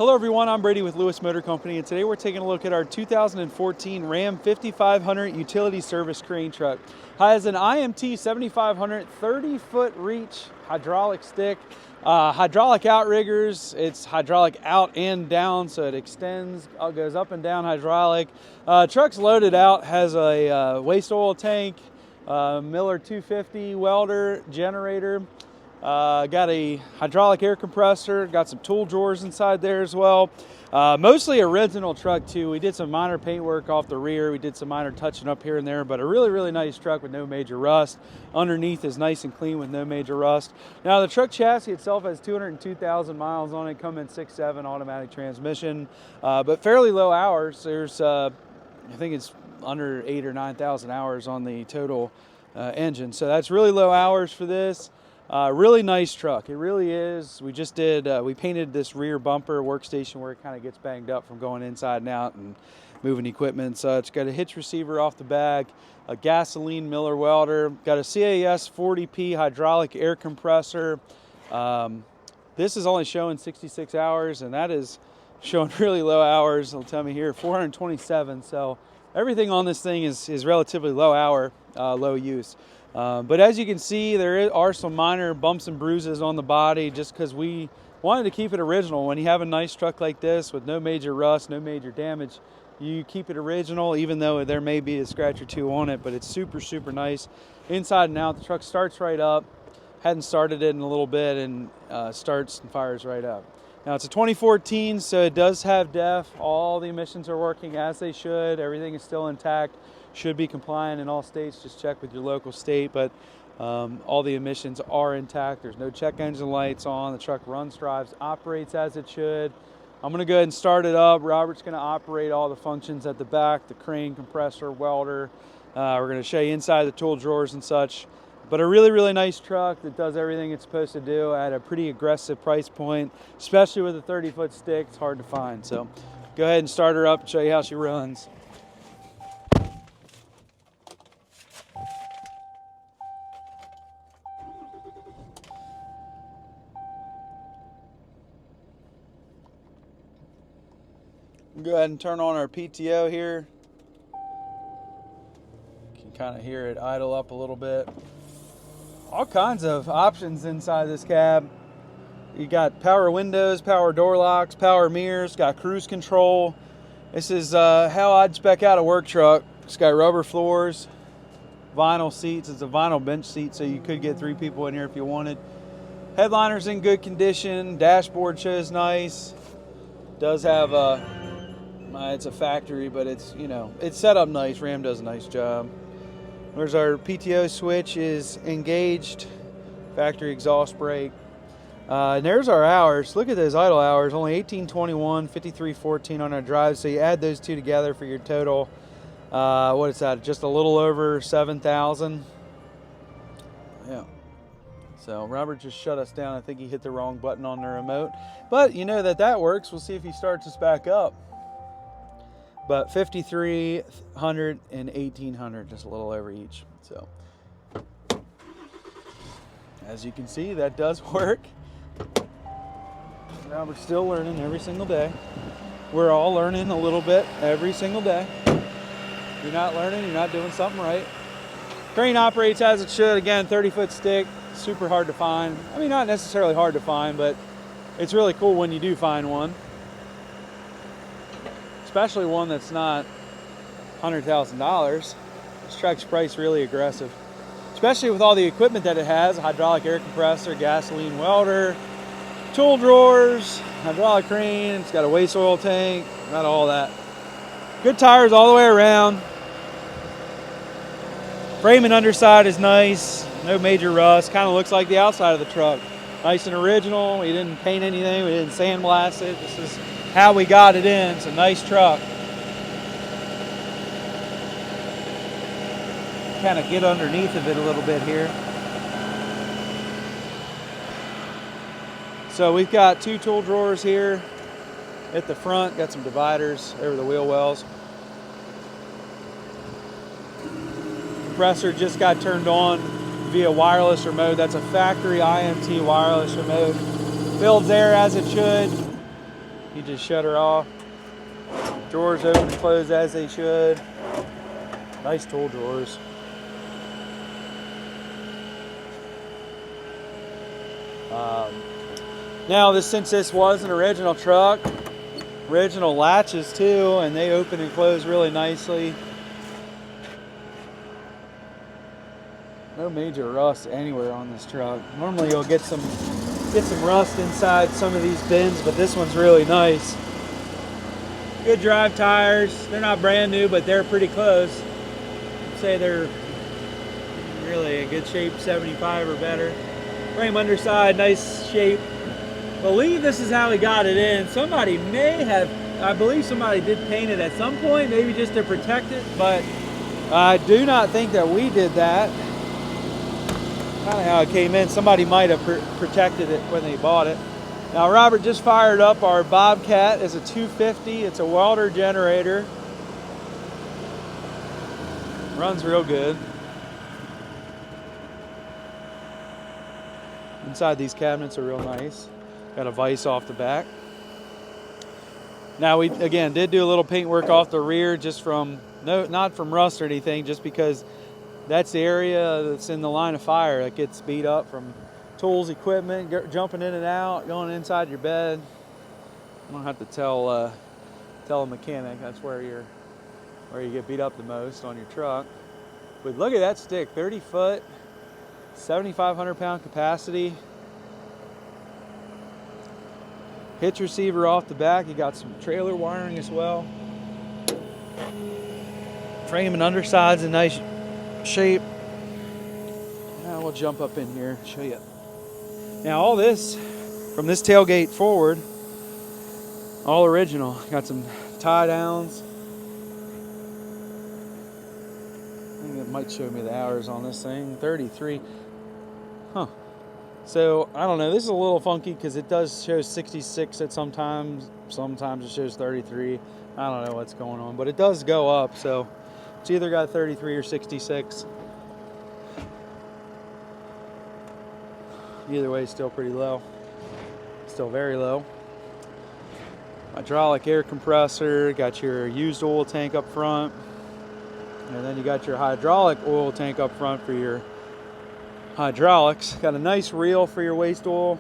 Hello everyone, I'm Brady with Lewis Motor Company, and today we're taking a look at our 2014 Ram 5500 utility service crane truck. Has an IMT 7500 30-foot reach hydraulic stick, hydraulic outriggers. It's hydraulic out and down, so it extends, goes up and down hydraulic. Truck's loaded out, has a waste oil tank, Miller 250 welder, generator. Got a hydraulic air compressor, got some tool drawers inside there as well. Mostly original truck too. We did some minor paint work off the rear. We did some minor touching up here and there, but a really nice truck with no major rust. Underneath is nice and clean with no major rust. Now the truck chassis itself has 202,000 miles on it, Cummins 6.7 automatic transmission, but fairly low hours. There's, I think it's under 8,000 or 9,000 hours on the total engine. So that's really low hours for this. Really nice truck, it really is. We just did, we painted this rear bumper workstation where it kind of gets banged up from going inside and out and moving equipment. So it's got a hitch receiver off the back, a gasoline Miller welder, got a CAS 40P hydraulic air compressor. This is only showing 66 hours, and that is showing really low hours. It'll tell me here 427. So everything on this thing is relatively low hour, low use. But as you can see, there are some minor bumps and bruises on the body just because we wanted to keep it original. When you have a nice truck like this with no major rust, no major damage, you keep it original even though there may be a scratch or two on it, but it's super nice. Inside and out, the truck starts right up. Hadn't started it in a little bit, and starts and fires right up. Now it's a 2014, so it does have DEF. All the emissions are working as they should. Everything is still intact. Should be compliant in all states. Just check with your local state, but all the emissions are intact. There's no check engine lights on. The truck runs, drives, operates as it should. I'm going to go ahead and start it up. Robert's going to operate all the functions at the back, the crane, compressor, welder. We're going to show you inside the tool drawers and such. But a really nice truck that does everything it's supposed to do at a pretty aggressive price point, especially with a 30-foot stick. It's hard to find. So go ahead and start her up and show you how she runs. Go ahead and turn on our PTO here. You can kind of hear it idle up a little bit. All kinds of options inside this cab. You got power windows, power door locks, power mirrors, got cruise control. This is how I'd spec out a work truck. It's got rubber floors, vinyl seats. It's a vinyl bench seat, so you could get 3 people in here if you wanted. Headliner's in good condition. Dashboard shows nice. Does have a it's a factory, but it's, you know, it's set up nice. Ram does a nice job. There's our PTO switch is engaged, factory exhaust brake. And there's our hours. Look at those idle hours, only 18:21, 53:14 on our drive. So you add those two together for your total, what is that, just a little over 7,000. Yeah. So Robert just shut us down. I think he hit the wrong button on the remote. But you know that works. We'll see if he starts us back up. But 5,300 and 1,800, just a little over each. So as you can see, that does work. Robert's still learning every single day. We're all learning a little bit every single day. If you're not learning, you're not doing something right. Crane operates as it should. Again, 30-foot stick, super hard to find. I mean, not necessarily hard to find, but it's really cool when you do find one. Especially one that's not $100,000. This truck's priced really aggressive, especially with all the equipment that it has: a hydraulic air compressor, gasoline welder, tool drawers, hydraulic crane. It's got a waste oil tank, got all that. Good tires all the way around. Frame and underside is nice, no major rust. Kind of looks like the outside of the truck. Nice and original. We didn't paint anything, we didn't sandblast it. This is how we got it in. It's a nice truck. Kind of get underneath of it a little bit here. So we've got 2 tool drawers here at the front, got some dividers over the wheel wells. Compressor just got turned on via wireless remote. That's a factory IMT wireless remote. Builds air as it should. You just shut her off. Drawers open and close as they should. Nice tool drawers. Now, since this was an original truck, original latches too, and they open and close really nicely. No major rust anywhere on this truck. Normally you'll get some rust inside some of these bins, but this one's really nice. Good drive tires. They're not brand new, but they're pretty close. I'd say they're really in good shape, 75 or better. Frame underside, nice shape. I believe this is how we got it in. Somebody may have, I believe somebody did paint it at some point, maybe just to protect it, but I do not think that we did that. Kind of how it came in. Somebody might have protected it when they bought it. Now Robert just fired up our Bobcat. It's a 250. It's a welder generator. Runs real good. Inside these cabinets are real nice. Got a vise off the back. Now we again did do a little paint work off the rear, just from not from rust or anything, just because that's the area that's in the line of fire that gets beat up from tools, equipment, jumping in and out, going inside your bed. I'm gonna have to tell a mechanic that's where you get beat up the most on your truck. But look at that stick, 30 foot, 7,500 pound capacity. Hitch receiver off the back. You got some trailer wiring as well. Frame and underside's in nice shape. Now we'll jump up in here and show you. Now all this, from this tailgate forward, all original. Got some tie downs. I think it might show me the hours on this thing. 33. Huh. So I don't know. This is a little funky because it does show 66 at sometimes. Sometimes it shows 33. I don't know what's going on, but it does go up. So it's either got 33 or 66. Either way, still pretty low. Still very low. Hydraulic air compressor. Got your used oil tank up front. And then you got your hydraulic oil tank up front for your hydraulics. Got a nice reel for your waste oil.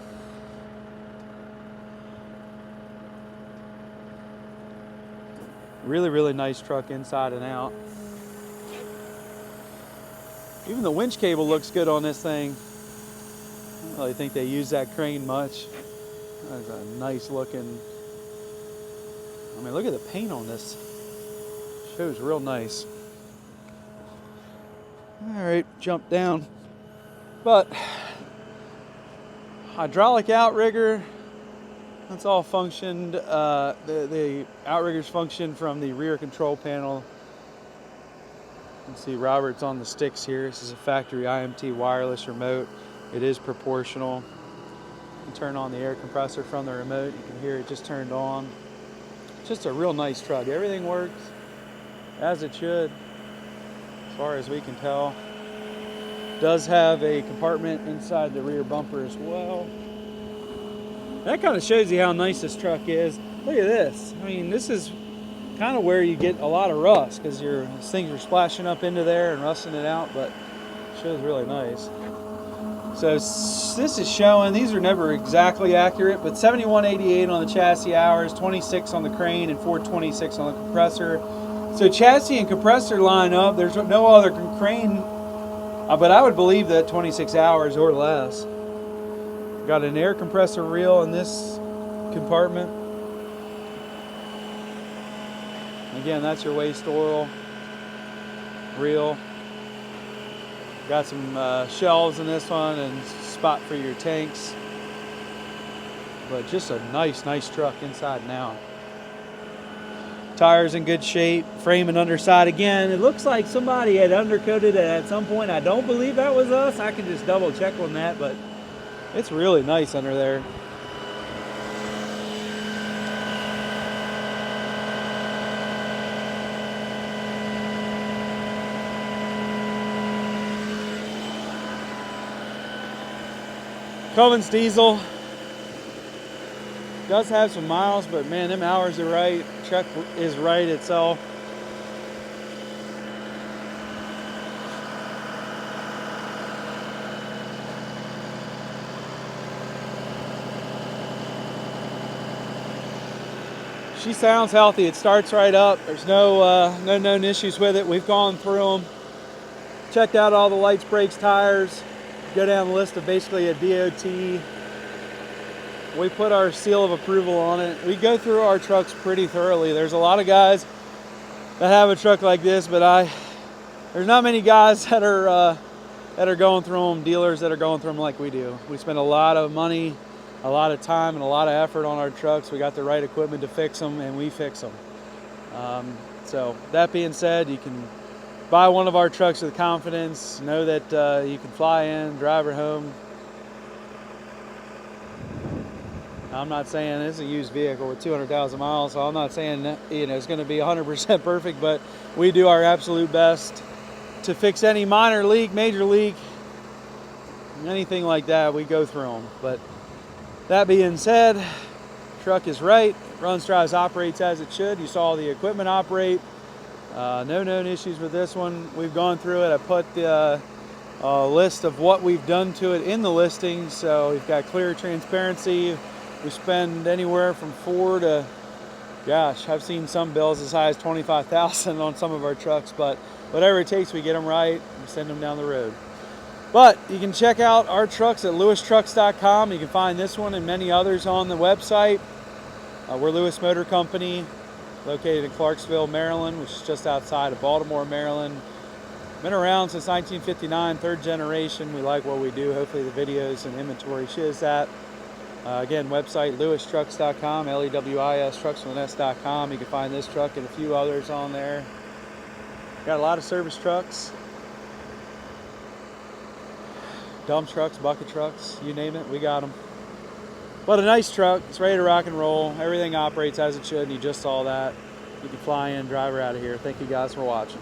Really, really nice truck inside and out. Even the winch cable looks good on this thing. I don't really think they use that crane much. That's a nice looking. I mean, look at the paint on this. Shows real nice. All right, jump down. But hydraulic outrigger, that's all functioned. The outriggers function from the rear control panel. You can see Robert's on the sticks here. This is a factory IMT wireless remote. It is proportional. You can turn on the air compressor from the remote. You can hear it just turned on. It's just a real nice truck. Everything works as it should, as far as we can tell. Does have a compartment inside the rear bumper as well. That kind of shows you how nice this truck is. Look at this. I mean, this is kind of where you get a lot of rust, because these things are splashing up into there and rusting it out, but it shows really nice. So this is showing, these are never exactly accurate, but 7188 on the chassis hours, 26 on the crane, and 426 on the compressor. So chassis and compressor line up. There's no other crane, but I would believe that 26 hours or less. Got an air compressor reel in this compartment. Again, that's your waste oil reel. Got some shelves in this one and spot for your tanks. But just a nice truck inside and out. Tires in good shape, frame and underside. Again, it looks like somebody had undercoated it at some point. I don't believe that was us. I can just double check on that, but it's really nice under there. Cummins diesel. Does have some miles, but man, them hours are right. Truck is right itself. She sounds healthy. It starts right up. There's no known issues with it. We've gone through them, checked out all the lights, brakes, tires, go down the list of basically a DOT. We put our seal of approval on it. We go through our trucks pretty thoroughly. There's a lot of guys that have a truck like this, but there's not many guys that are going through them, dealers that are going through them like we do. We spend a lot of money, a lot of time, and a lot of effort on our trucks. We got the right equipment to fix them, and we fix them. So that being said, you can buy one of our trucks with confidence, know that you can fly in, drive her home. I'm not saying it's a used vehicle with 200,000 miles, so I'm not saying that, it's going to be 100% perfect, but we do our absolute best to fix any minor leak, major leak, anything like that. We go through them. But that being said, truck is right, runs, drives, operates as it should. You saw the equipment operate. No known issues with this one. We've gone through it. I put the list of what we've done to it in the listing, so we've got clear transparency. We spend anywhere from $4,000 to, gosh, I've seen some bills as high as $25,000 on some of our trucks, but whatever it takes, we get them right and send them down the road. But you can check out our trucks at lewistrucks.com. You can find this one and many others on the website. We're Lewis Motor Company, located in Clarksville, Maryland, which is just outside of Baltimore, Maryland. Been around since 1959, third generation. We like what we do. Hopefully the videos and inventory shows that. Again, website lewistrucks.com, L-E-W-I-S, truckswithan.com. You can find this truck and a few others on there. Got a lot of service trucks, dump trucks, bucket trucks, you name it, we got them. But a nice truck. It's ready to rock and roll. Everything operates as it should, and you just saw that. You can fly in, drive her out of here. Thank you guys for watching.